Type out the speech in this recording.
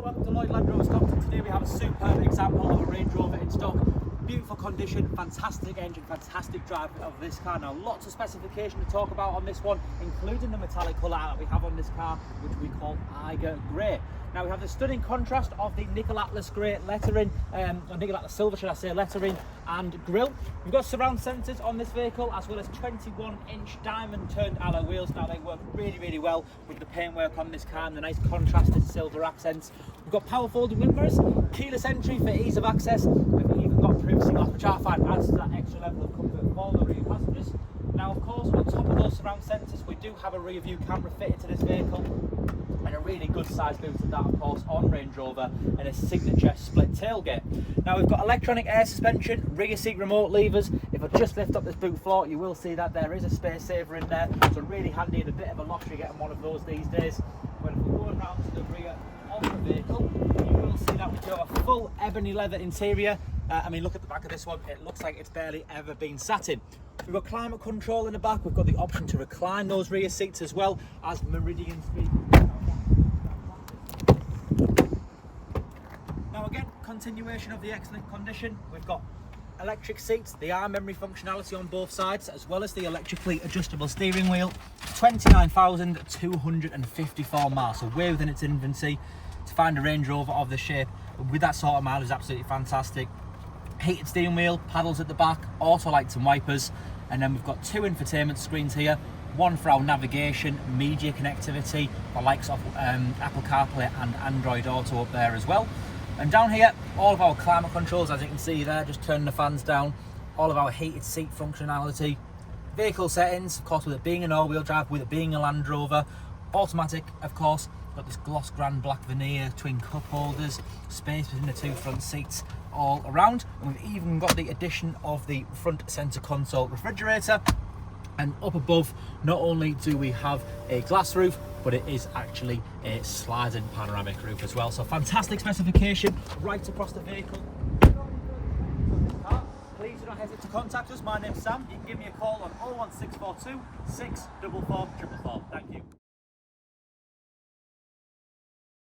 welcome to Lloyd Land Rover Stockton. Today we have a superb example of a Range Rover in stock. Beautiful condition, fantastic engine, fantastic drive of this car. Now lots of specification to talk about on this one, including the metallic colour that we have on this car, which we call Eiger Grey. Now we have the stunning contrast of the nickel atlas grey lettering, or nickel atlas silver should I say, lettering and grille. We've got surround sensors on this vehicle, as well as 21-inch diamond turned alloy wheels. Now they work really well with the paintwork on this car and the nice contrasted silver accents. We've got power folding wind mirrors, keyless entry for ease of access. We've even got privacy lock, which I find adds to that extra level of comfort for the rear passengers. Now of course, on top of those surround sensors, we do have a rear view camera fitted to this vehicle, and a really good size boot of that, of course, on Range Rover, and a signature split tailgate. Now we've got electronic air suspension, rear seat remote levers. If I just lift up this boot floor, you will see that there is a space saver in there, so really handy and a bit of a luxury getting one of those these days. But if we go around to the rear of the vehicle, you will see that we've got a full ebony leather interior. I mean, look at the back of this one, it looks like it's barely ever been sat in. We've got climate control in the back, we've got the option to recline those rear seats, as well as Meridian speakers. Now again, continuation of the excellent condition. We've got electric seats, the arm memory functionality on both sides, as well as the electrically adjustable steering wheel. 29,254 miles, so way within its infancy. To find a Range Rover of this shape with that sort of mileage is absolutely fantastic. Heated steering wheel, paddles at the back, auto lights and wipers, and then we've got two infotainment screens here. One for our navigation, media connectivity, the likes of Apple CarPlay and Android Auto up there as well. And down here, all of our climate controls, as you can see there, just turning the fans down. All of our heated seat functionality. Vehicle settings, of course, with it being an all-wheel drive, with it being a Land Rover. Automatic, of course. Got this gloss grand black veneer, twin cup holders, space between the two front seats all around. And we've even got the addition of the front center console refrigerator. And up above, not only do we have a glass roof, but it is actually a sliding panoramic roof as well. So fantastic specification right across the vehicle. Please do not hesitate to contact us. My name's Sam. You can give me a call on 01642 644 444. Thank you.